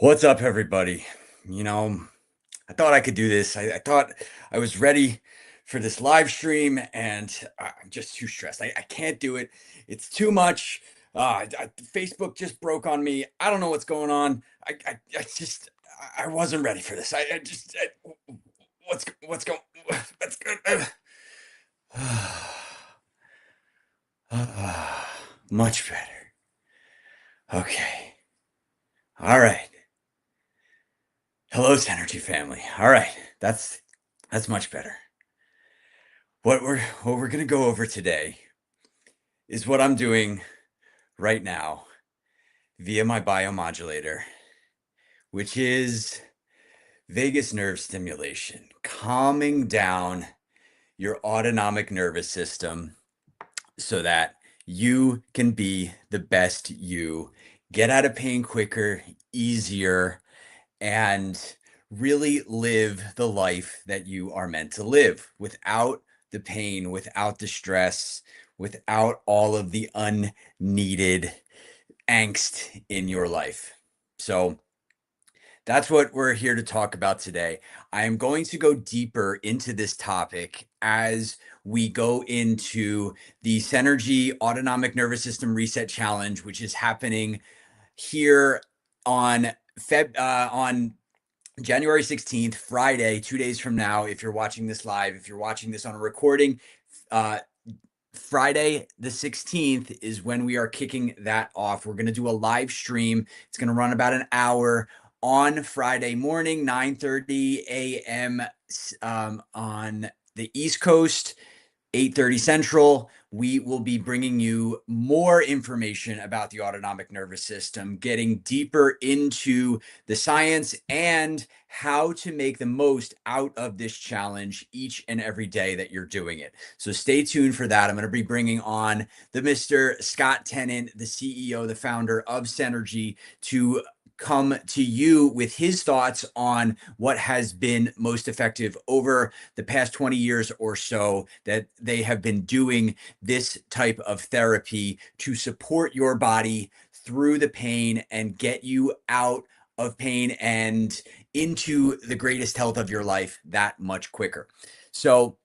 What's up, everybody? You know, I thought I could do this. I thought I was ready for this live stream, and I'm just too stressed. I can't do it. It's too much. Facebook just broke on me. I don't know what's going on. I wasn't ready for this. What's going what's going much better. Okay. All right. Hello, Senergy family. All right. That's much better. What we're going to go over today is what I'm doing right now via my biomodulator, which is vagus nerve stimulation, calming down your autonomic nervous system so that you can be the best you, get out of pain quicker, easier, and really live the life that you are meant to live without the pain, without the stress, without all of the unneeded angst in your life. So that's what we're here to talk about today. I am going to go deeper into this topic as we go into the Senergy Autonomic Nervous System Reset Challenge, which is happening here on on January 16th, Friday, 2 days from now. If you're watching this live, if you're watching this on a recording, uh, Friday the 16th is when we are kicking that off. We're going to do a live stream. It's going to run about an hour on Friday morning, 9:30 a.m. On the East Coast, 8:30 Central. We will be bringing you more information about the autonomic nervous system, getting deeper into the science and how to make the most out of this challenge each and every day that you're doing it. So stay tuned for that. I'm going to be bringing on the Mr. Scott Tennant, the CEO, the founder of Senergy, to come to you with his thoughts on what has been most effective over the past 20 years or so that they have been doing this type of therapy to support your body through the pain and get you out of pain and into the greatest health of your life that much quicker. So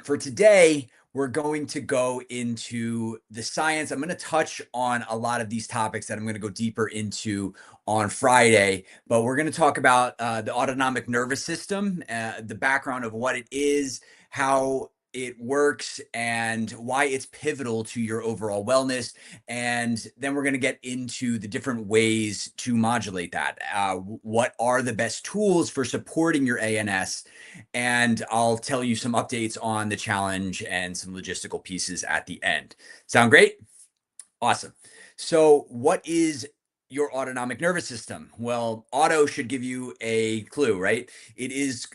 for today, we're going to go into the science. I'm going to touch on a lot of these topics that I'm going to go deeper into on Friday, but we're going to talk about the autonomic nervous system, the background of what it is, how it works, and why it's pivotal to your overall wellness. And then we're going to get into the different ways to modulate that. What are the best tools for supporting your ANS? And I'll tell you some updates on the challenge and some logistical pieces at the end. Sound great? Awesome. So what is your autonomic nervous system? Well, auto should give you a clue, right? It is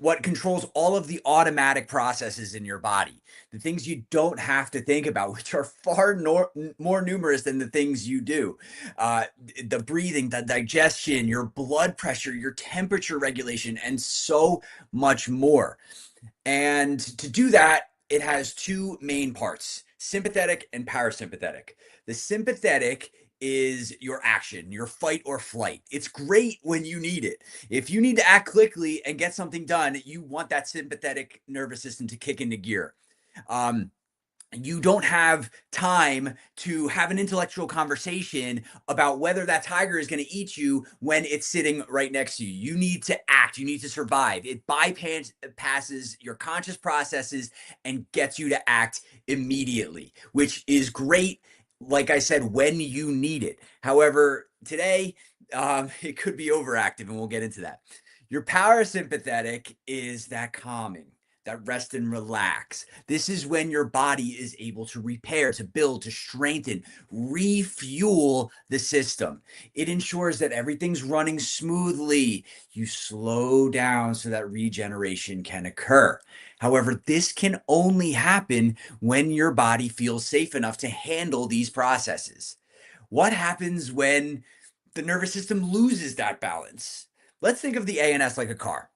what controls all of the automatic processes in your body, the things you don't have to think about, which are far more numerous than the things you do. The breathing, the digestion, your blood pressure, your temperature regulation, and so much more. And to do that, it has two main parts: sympathetic and parasympathetic. The sympathetic is your action, your fight or flight. It's great when you need it. If you need to act quickly and get something done, you want that sympathetic nervous system to kick into gear. Um, you don't have time to have an intellectual conversation about whether that tiger is going to eat you when it's sitting right next to you. You need to act. You need to survive. It bypasses your conscious processes and gets you to act immediately, which is great, like I said, when you need it. However, today, it could be overactive, and we'll get into that. Your parasympathetic is that calming, that rest and relax. This is when your body is able to repair, to build, to strengthen, refuel the system. It ensures that everything's running smoothly. You slow down so that regeneration can occur. However, this can only happen when your body feels safe enough to handle these processes. What happens when the nervous system loses that balance? Let's think of the ANS like a car.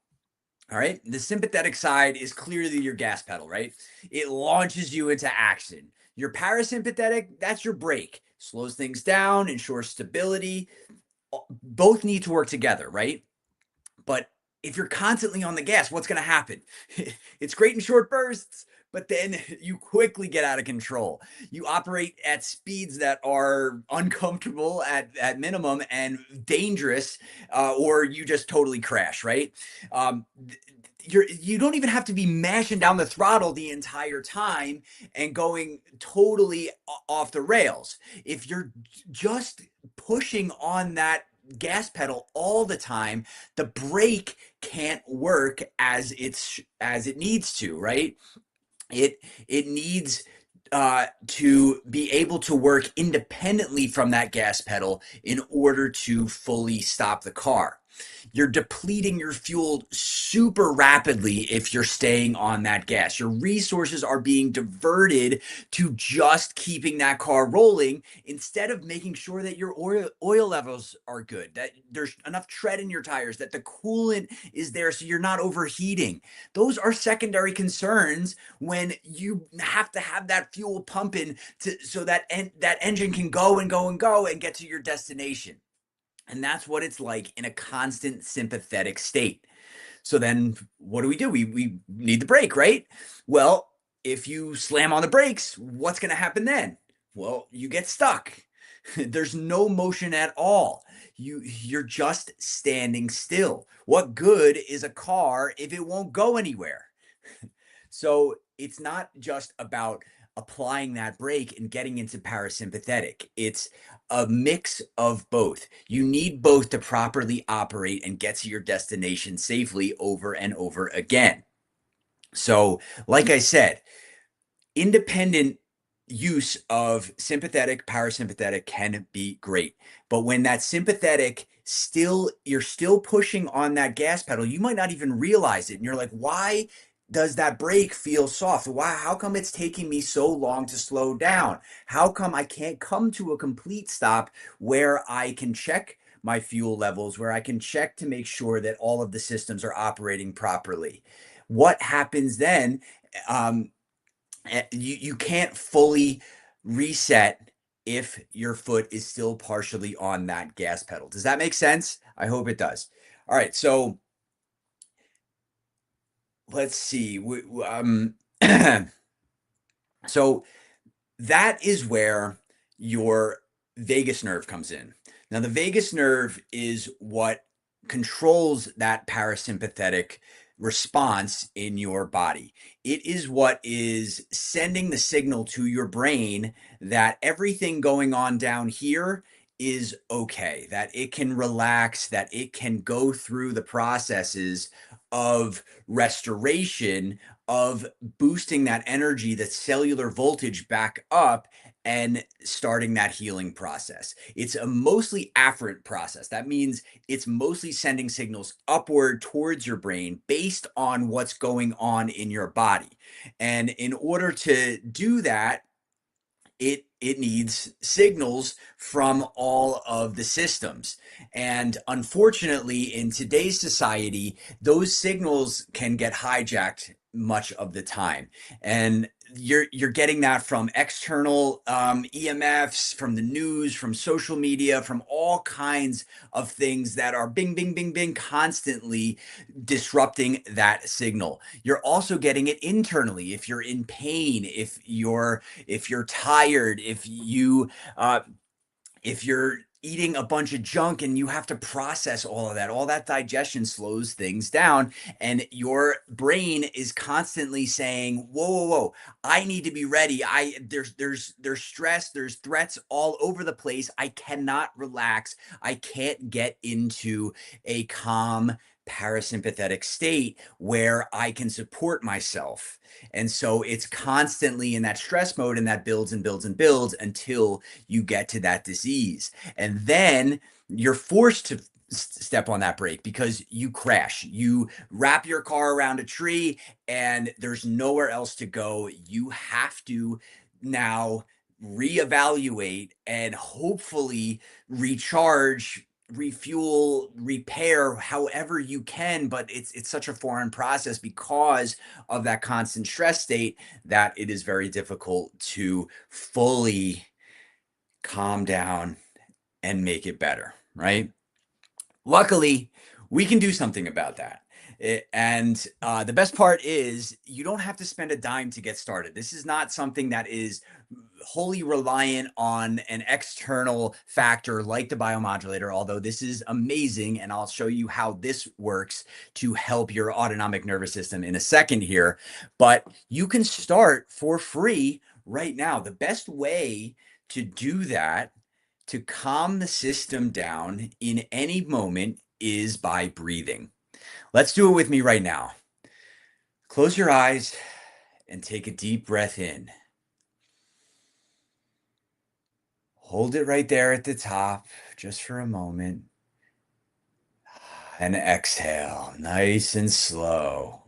All right. The sympathetic side is clearly your gas pedal, right? It launches you into action. Your parasympathetic, that's your brake, slows things down, ensures stability. both need to work together, right? But if you're constantly on the gas, what's going to happen? It's great in short bursts, but then you quickly get out of control. You operate at speeds that are uncomfortable at minimum and dangerous, or you just totally crash, right? Um, you don't even have to be mashing down the throttle the entire time and going totally off the rails. If you're just pushing on that gas pedal all the time, the brake can't work as it needs to, right? It needs to be able to work independently from that gas pedal in order to fully stop the car. You're depleting your fuel super rapidly if you're staying on that gas. Your resources are being diverted to just keeping that car rolling instead of making sure that your oil levels are good, that there's enough tread in your tires, that the coolant is there so you're not overheating. Those are secondary concerns when you have to have that fuel pumping so that that engine can go and go and go and get to your destination. And that's what it's like in a constant sympathetic state. So then what do? We need the brake, right? Well, if you slam on the brakes, what's going to happen then? Well, you get stuck. There's no motion at all. You're just standing still. What good is a car if it won't go anywhere? So it's not just about applying that brake and getting into parasympathetic. It's a mix of both. You need both to properly operate and get to your destination safely over and over again. So, like I said, independent use of sympathetic, parasympathetic can be great. But when that sympathetic you're still pushing on that gas pedal, you might not even realize it. And you're like, why does that brake feel soft? Why, how come it's taking me so long to slow down? How come I can't come to a complete stop where I can check my fuel levels, where I can check to make sure that all of the systems are operating properly? What happens then? Um, you can't fully reset if your foot is still partially on that gas pedal. Does that make sense? I hope it does. All right, so let's see. So that is where your vagus nerve comes in. Now, the vagus nerve is what controls that parasympathetic response in your body. It is what is sending the signal to your brain that everything going on down here is okay, that it can relax, that it can go through the processes of restoration, of boosting that energy, that cellular voltage back up and starting that healing process. It's a mostly afferent process. That means it's mostly sending signals upward towards your brain based on what's going on in your body. And in order to do that, it needs signals from all of the systems. And unfortunately, in today's society, those signals can get hijacked much of the time. And you're getting that from external EMFs, from the news, from social media, from all kinds of things that are bing, bing, bing, bing, constantly disrupting that signal. You're also getting it internally. If you're in pain, if you're tired, if you're eating a bunch of junk and you have to process all that digestion slows things down, and your brain is constantly saying, whoa, whoa, whoa, I need to be ready. There's stress, there's threats all over the place. I cannot relax. I can't get into a calm parasympathetic state where I can support myself. And so it's constantly in that stress mode, and that builds and builds and builds until you get to that disease. And then you're forced to step on that brake because you crash. You wrap your car around a tree and there's nowhere else to go. You have to now reevaluate and hopefully recharge, refuel, repair however you can, but it's such a foreign process because of that constant stress state that it is very difficult to fully calm down and make it better, right? Luckily, we can do something about that. And the best part is you don't have to spend a dime to get started. This is not something that is wholly reliant on an external factor like the biomodulator, although this is amazing. And I'll show you how this works to help your autonomic nervous system in a second here. But you can start for free right now. The best way to do that, to calm the system down in any moment, is by breathing. Let's do it with me right now. Close your eyes and take a deep breath in. Hold it right there at the top just for a moment. And exhale, nice and slow.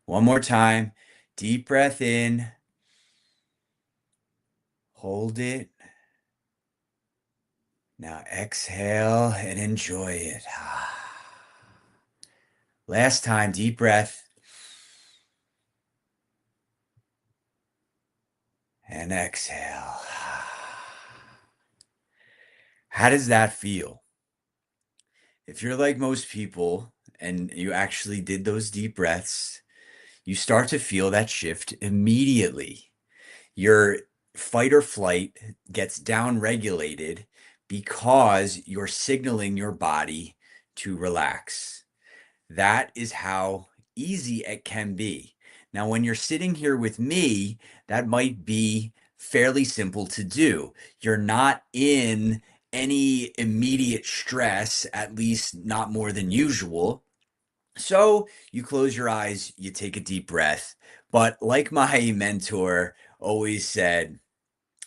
One more time. Deep breath in. Hold it. Now exhale and enjoy it. Last time, deep breath. And exhale. How does that feel? If you're like most people and you actually did those deep breaths, you start to feel that shift immediately. Your fight or flight gets down regulated because you're signaling your body to relax. That is how easy it can be. Now, when you're sitting here with me, that might be fairly simple to do. You're not in any immediate stress, at least not more than usual. So you close your eyes, you take a deep breath. But like my mentor always said,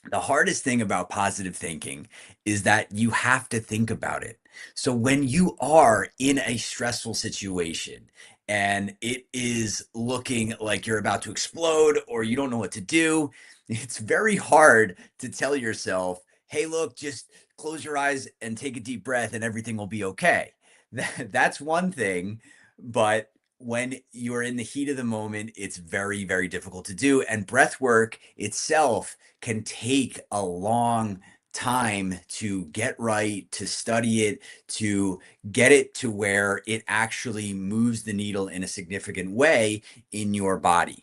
the hardest thing about positive thinking is that you have to think about it. So when you are in a stressful situation and it is looking like you're about to explode or you don't know what to do, it's very hard to tell yourself, hey, look, just close your eyes and take a deep breath and everything will be okay. That's one thing. But when you're in the heat of the moment, it's very, very difficult to do. And breath work itself can take a long time to get right, to study it, to get it to where it actually moves the needle in a significant way in your body.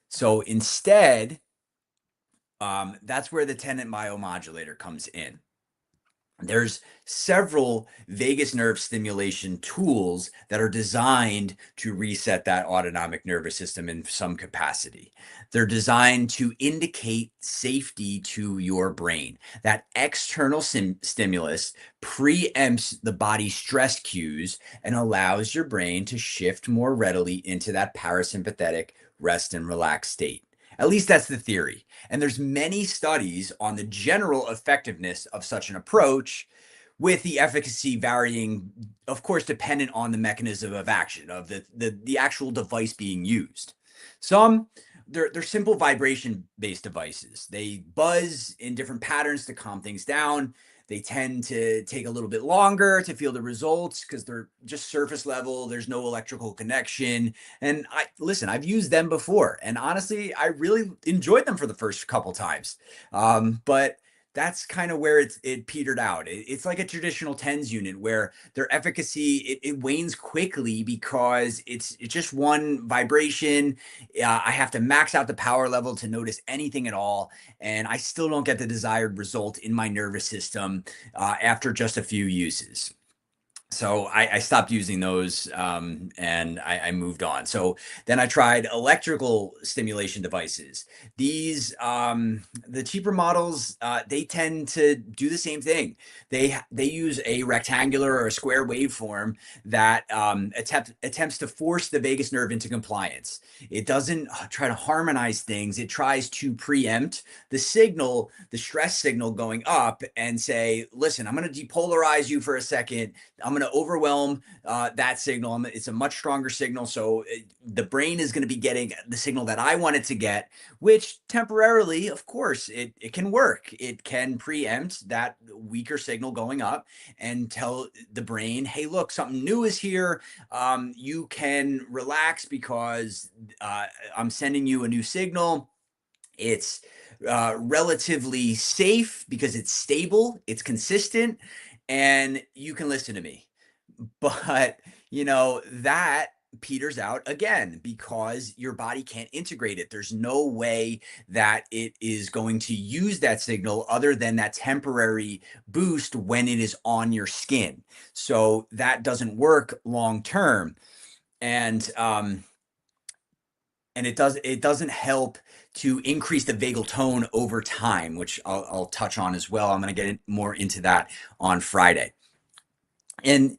So instead, that's where the tenant biomodulator comes in. There's several vagus nerve stimulation tools that are designed to reset that autonomic nervous system in some capacity. They're designed to indicate safety to your brain. That external stimulus preempts the body's stress cues and allows your brain to shift more readily into that parasympathetic rest and relax state. At least that's the theory. And there's many studies on the general effectiveness of such an approach, with the efficacy varying, of course, dependent on the mechanism of action of the actual device being used. Some they're simple vibration based devices. They buzz in different patterns to calm things down. They tend to take a little bit longer to feel the results because they're just surface level. There's no electrical connection. And I've used them before, and honestly, I really enjoyed them for the first couple times. But that's kind of where it petered out. It's like a traditional TENS unit where their efficacy it wanes quickly because it's just one vibration. I have to max out the power level to notice anything at all, and I still don't get the desired result in my nervous system after just a few uses. So I stopped using those, and I moved on. So then I tried electrical stimulation devices. These the cheaper models, they tend to do the same thing. They use a rectangular or a square waveform that attempts to force the vagus nerve into compliance. It doesn't try to harmonize things. It tries to preempt the signal, the stress signal going up, and say, listen, I'm going to depolarize you for a second. I'm going to overwhelm that signal. It's a much stronger signal. So the brain is going to be getting the signal that I want it to get, which temporarily, of course, it can work. It can preempt that weaker signal going up and tell the brain, hey, look, something new is here. You can relax because I'm sending you a new signal. It's relatively safe because it's stable, it's consistent, and you can listen to me. But, that peters out again because your body can't integrate it. There's no way that it is going to use that signal other than that temporary boost when it is on your skin. So that doesn't work long term. And it doesn't help to increase the vagal tone over time, which I'll touch on as well. I'm going to get more into that on Friday. And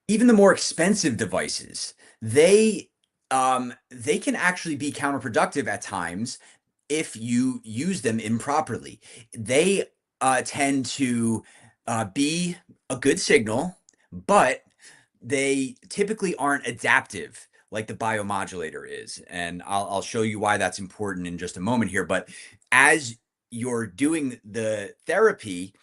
even the more expensive devices, they can actually be counterproductive at times if you use them improperly. They tend to be a good signal, but they typically aren't adaptive like the biomodulator is. And I'll show you why that's important in just a moment here. But as you're doing the therapy,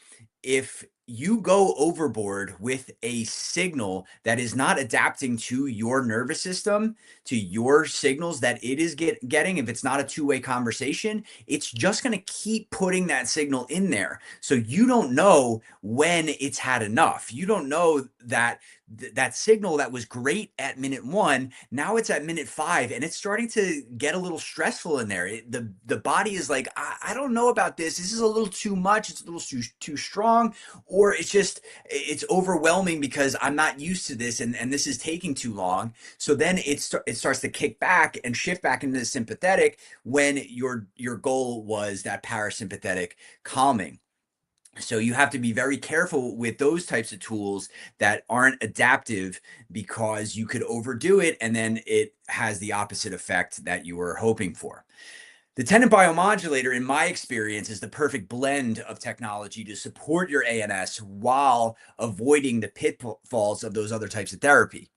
if you go overboard with a signal that is not adapting to your nervous system, to your signals that it is getting, if it's not a two-way conversation, it's just going to keep putting that signal in there. So you don't know when it's had enough. You don't know that that signal that was great at minute 1, now it's at minute 5, and it's starting to get a little stressful in there. The body is like, I don't know about this. This is a little too much. It's a little too strong, or it's overwhelming because I'm not used to this, and this is taking too long. So then it starts to kick back and shift back into the sympathetic when your goal was that parasympathetic calming. So you have to be very careful with those types of tools that aren't adaptive, because you could overdo it and then it has the opposite effect that you were hoping for. The tendon biomodulator, in my experience, is the perfect blend of technology to support your ANS while avoiding the pitfalls of those other types of therapy.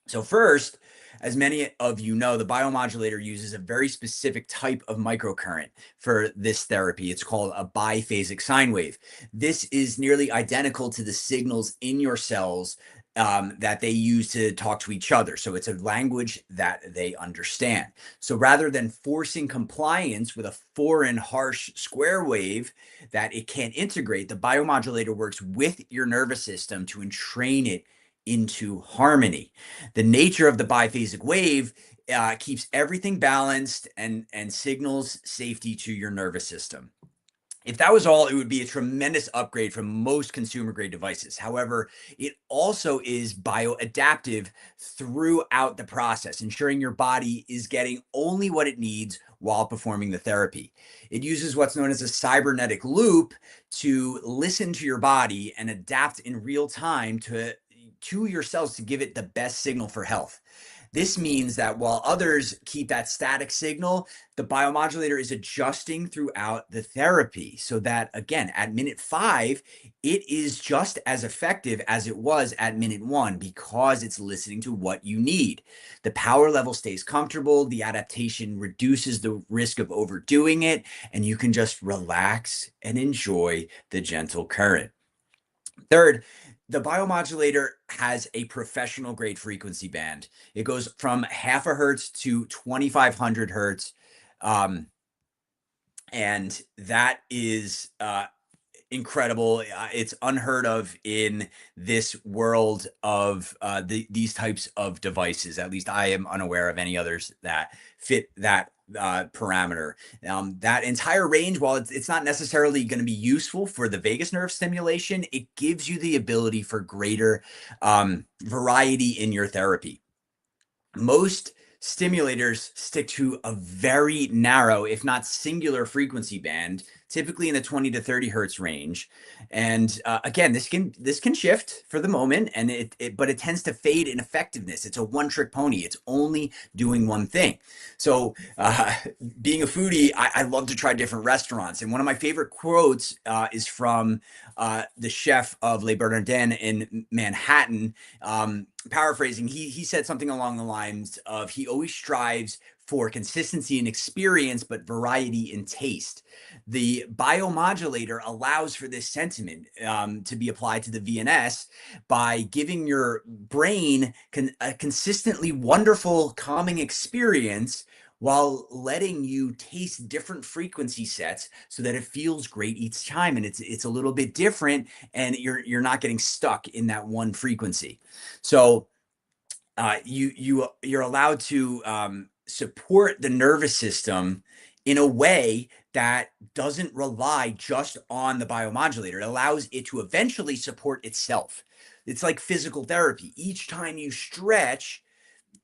So first, as many of you know, the biomodulator uses a very specific type of microcurrent for this therapy. It's called a biphasic sine wave. This is nearly identical to the signals in your cells that they use to talk to each other. So it's a language that they understand. So rather than forcing compliance with a foreign, harsh square wave that it can't integrate, the biomodulator works with your nervous system to entrain it into harmony. The nature of the biphasic wave keeps everything balanced and signals safety to your nervous system. If that was all, it would be a tremendous upgrade from most consumer grade devices. However, it also is bioadaptive throughout the process, ensuring your body is getting only what it needs while performing the therapy. It uses what's known as a cybernetic loop to listen to your body and adapt in real time to your cells to give it the best signal for health. This means that while others keep that static signal, the biomodulator is adjusting throughout the therapy so that, again, at minute 5, it is just as effective as it was at minute 1 because it's listening to what you need. The power level stays comfortable, the adaptation reduces the risk of overdoing it, and you can just relax and enjoy the gentle current. Third, the biomodulator has a professional grade frequency band. It goes from half a hertz to 2,500 hertz. And that is incredible. It's unheard of in this world of these types of devices. At least I am unaware of any others that fit that parameter. That entire range, while it's not necessarily going to be useful for the vagus nerve stimulation, it gives you the ability for greater variety in your therapy. Most stimulators stick to a very narrow, if not singular, frequency band, typically in the 20 to 30 hertz range. And again, this can shift for the moment, and but it tends to fade in effectiveness. It's a one-trick pony. It's only doing one thing. So being a foodie, I love to try different restaurants. And one of my favorite quotes is from the chef of Le Bernardin in Manhattan. Paraphrasing, he said something along the lines of, he always strives for consistency in experience, but variety in taste. The biomodulator allows for this sentiment to be applied to the VNS by giving your brain a consistently wonderful, calming experience while letting you taste different frequency sets so that it feels great each time, and it's a little bit different, and you're not getting stuck in that one frequency. So you're allowed to support the nervous system in a way that doesn't rely just on the biomodulator. It allows it to eventually support itself. It's like physical therapy. Each time you stretch,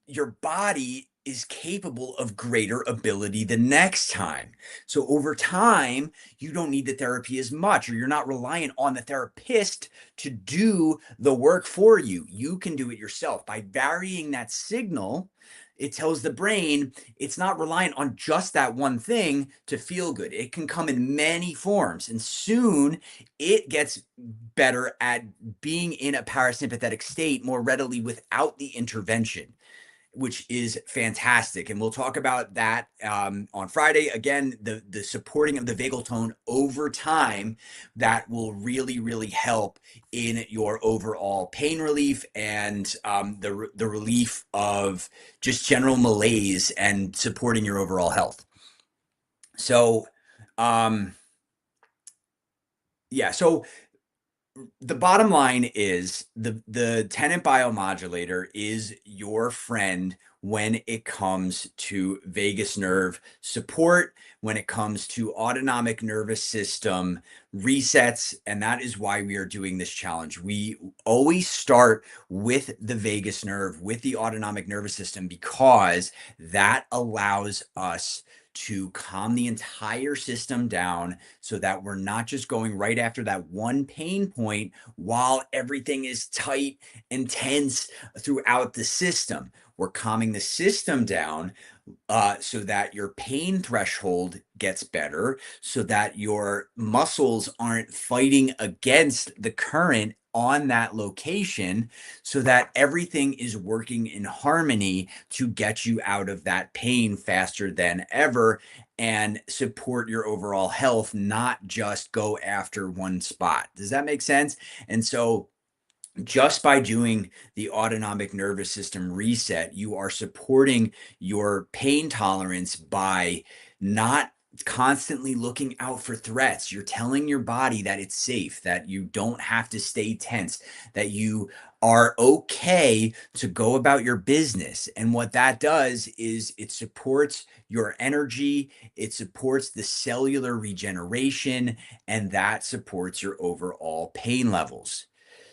your body is capable of greater ability the next time. So over time, you don't need the therapy as much, or you're not reliant on the therapist to do the work for you. You can do it yourself. By varying that signal, it tells the brain it's not reliant on just that one thing to feel good. It can come in many forms, and soon it gets better at being in a parasympathetic state more readily without the intervention, which is fantastic. And we'll talk about that on Friday. Again, the supporting of the vagal tone over time, that will really, really help in your overall pain relief, and the relief of just general malaise, and supporting your overall health. So, yeah, so the bottom line is the tenant biomodulator is your friend when it comes to vagus nerve support, when it comes to autonomic nervous system resets. And that is why we are doing this challenge. We always start with the vagus nerve, with the autonomic nervous system, because that allows us to calm the entire system down, so that we're not just going right after that one pain point while everything is tight and tense throughout the system. We're calming the system down so that your pain threshold gets better, so that your muscles aren't fighting against the current on that location, so that everything is working in harmony to get you out of that pain faster than ever, and support your overall health, not just go after one spot. Does that make sense? And so just by doing the autonomic nervous system reset, you are supporting your pain tolerance by not constantly looking out for threats. You're telling your body that it's safe, that you don't have to stay tense, that you are okay to go about your business. And what that does is it supports your energy, it supports the cellular regeneration, and that supports your overall pain levels.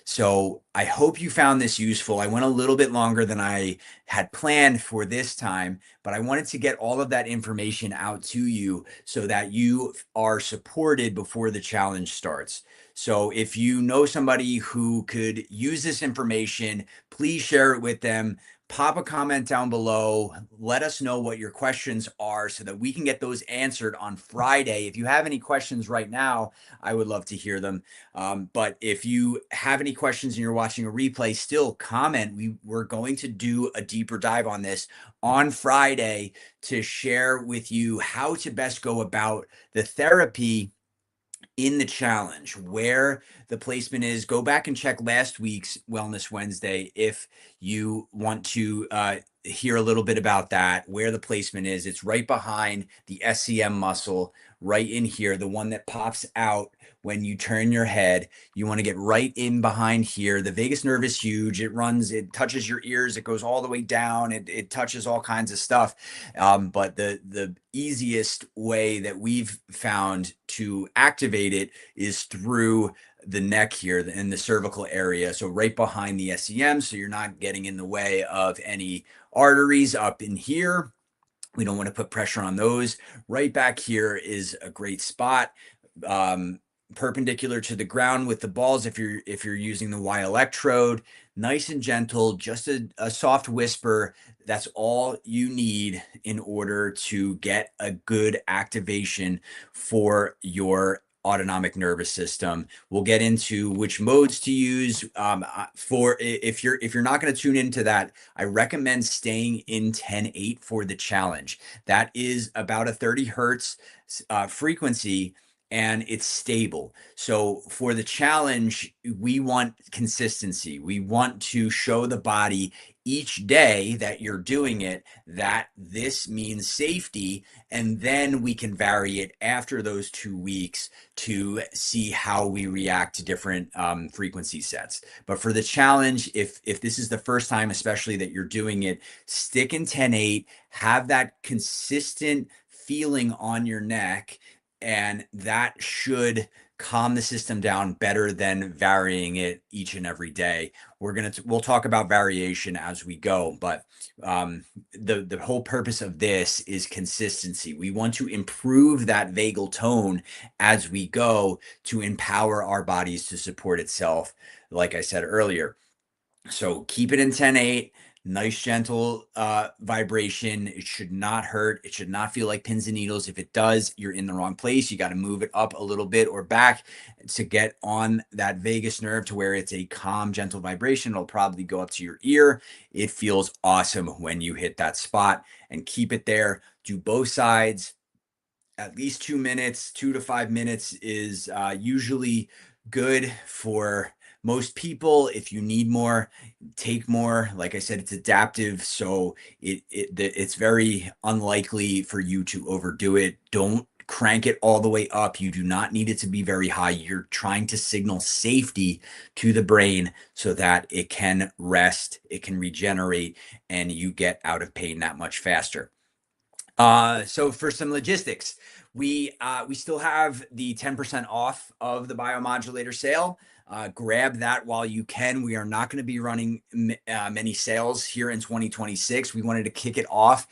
So I hope you found this useful. I went a little bit longer than I had planned for this time, but I wanted to get all of that information out to you so that you are supported before the challenge starts. So if you know somebody who could use this information, please share it with them. Pop a comment down below. Let us know what your questions are so that we can get those answered on Friday. If you have any questions right now, I would love to hear them. But if you have any questions and you're watching a replay, still comment. We're going to do a deeper dive on this on Friday to share with you how to best go about the therapy in the challenge, where the placement is. Go back and check last week's Wellness Wednesday if you want to hear a little bit about that, where the placement is. It's right behind the SCM muscle, right in here, the one that pops out when you turn your head. You want to get right in behind here. The vagus nerve is huge. It touches your ears. It goes all the way down. It touches all kinds of stuff. But the easiest way that we've found to activate it is through the neck here in the cervical area. So right behind the SEM, so you're not getting in the way of any arteries up in here. We don't want to put pressure on those. Right back here is a great spot. Perpendicular to the ground with the balls, if you're using the Y electrode, nice and gentle, just a soft whisper. That's all you need in order to get a good activation for your autonomic nervous system. We'll get into which modes to use. For if you're not going to tune into that, I recommend staying in 10/8 for the challenge. That is about a 30 hertz frequency, and it's stable. So for the challenge, we want consistency. We want to show the body each day that you're doing it that this means safety, and then we can vary it after those 2 weeks to see how we react to different frequency sets. But for the challenge, if this is the first time especially that you're doing it, stick in 10-8, have that consistent feeling on your neck, and that should calm the system down better than varying it each and every day. We'll talk about variation as we go, but the whole purpose of this is consistency. We want to improve that vagal tone as we go to empower our bodies to support itself, like I said earlier. So keep it in 10-8, nice gentle vibration. It should not hurt. It should not feel like pins and needles. If it does, you're in the wrong place. You got to move it up a little bit or back to get on that vagus nerve to where it's a calm, gentle vibration. It'll probably go up to your ear. It feels awesome when you hit that spot, and keep it there. Do both sides. At least 2 minutes, 2 to 5 minutes is usually good for most people. If you need more, take more. Like I said, it's adaptive, so it's very unlikely for you to overdo it. Don't crank it all the way up. You do not need it to be very high. You're trying to signal safety to the brain so that it can rest, it can regenerate, and you get out of pain that much faster. So for some logistics, we still have the 10% off of the biomodulator sale. Grab that while you can. We are not going to be running many sales here in 2026. We wanted to kick it off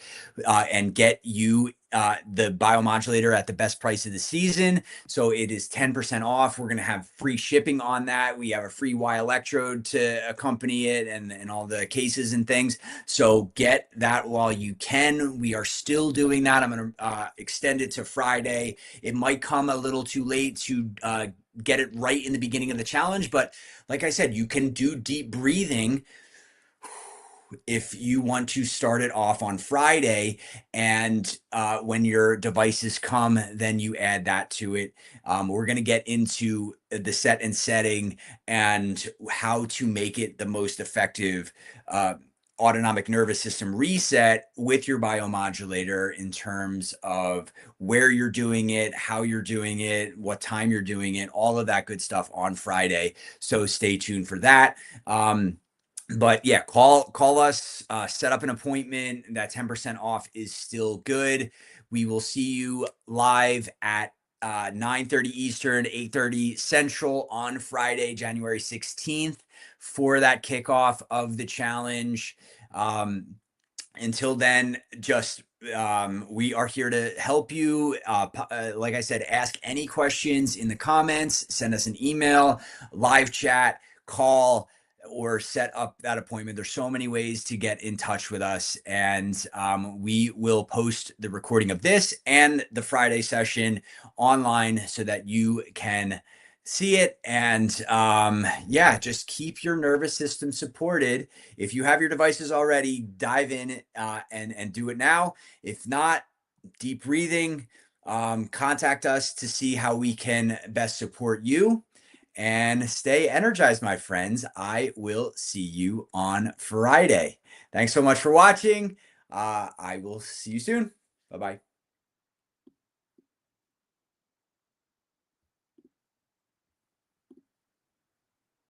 and get you the biomodulator at the best price of the season. So it is 10% off. We're going to have free shipping on that. We have a free Y electrode to accompany it, and all the cases and things. So get that while you can. We are still doing that. I'm going to extend it to Friday. It might come a little too late to get it right in the beginning of the challenge, but like I said, you can do deep breathing if you want to start it off on Friday, and when your devices come, then you add that to it. We're going to get into the set and setting and how to make it the most effective autonomic nervous system reset with your biomodulator, in terms of where you're doing it, how you're doing it, what time you're doing it, all of that good stuff on Friday. So stay tuned for that. But yeah, call us, set up an appointment. That 10% off is still good. We will see you live at 9:30 Eastern, 8:30 Central on Friday, January 16th, for that kickoff of the challenge. Until then, just we are here to help you. Like I said, ask any questions in the comments, send us an email, live chat, call, or set up that appointment. There's so many ways to get in touch with us, and we will post the recording of this and the Friday session online so that you can see it. And yeah, just keep your nervous system supported. If you have your devices already, dive in and do it now. If not, deep breathing, contact us to see how we can best support you. And stay energized, my friends. I will see you on Friday. Thanks so much for watching. I will see you soon. Bye-bye.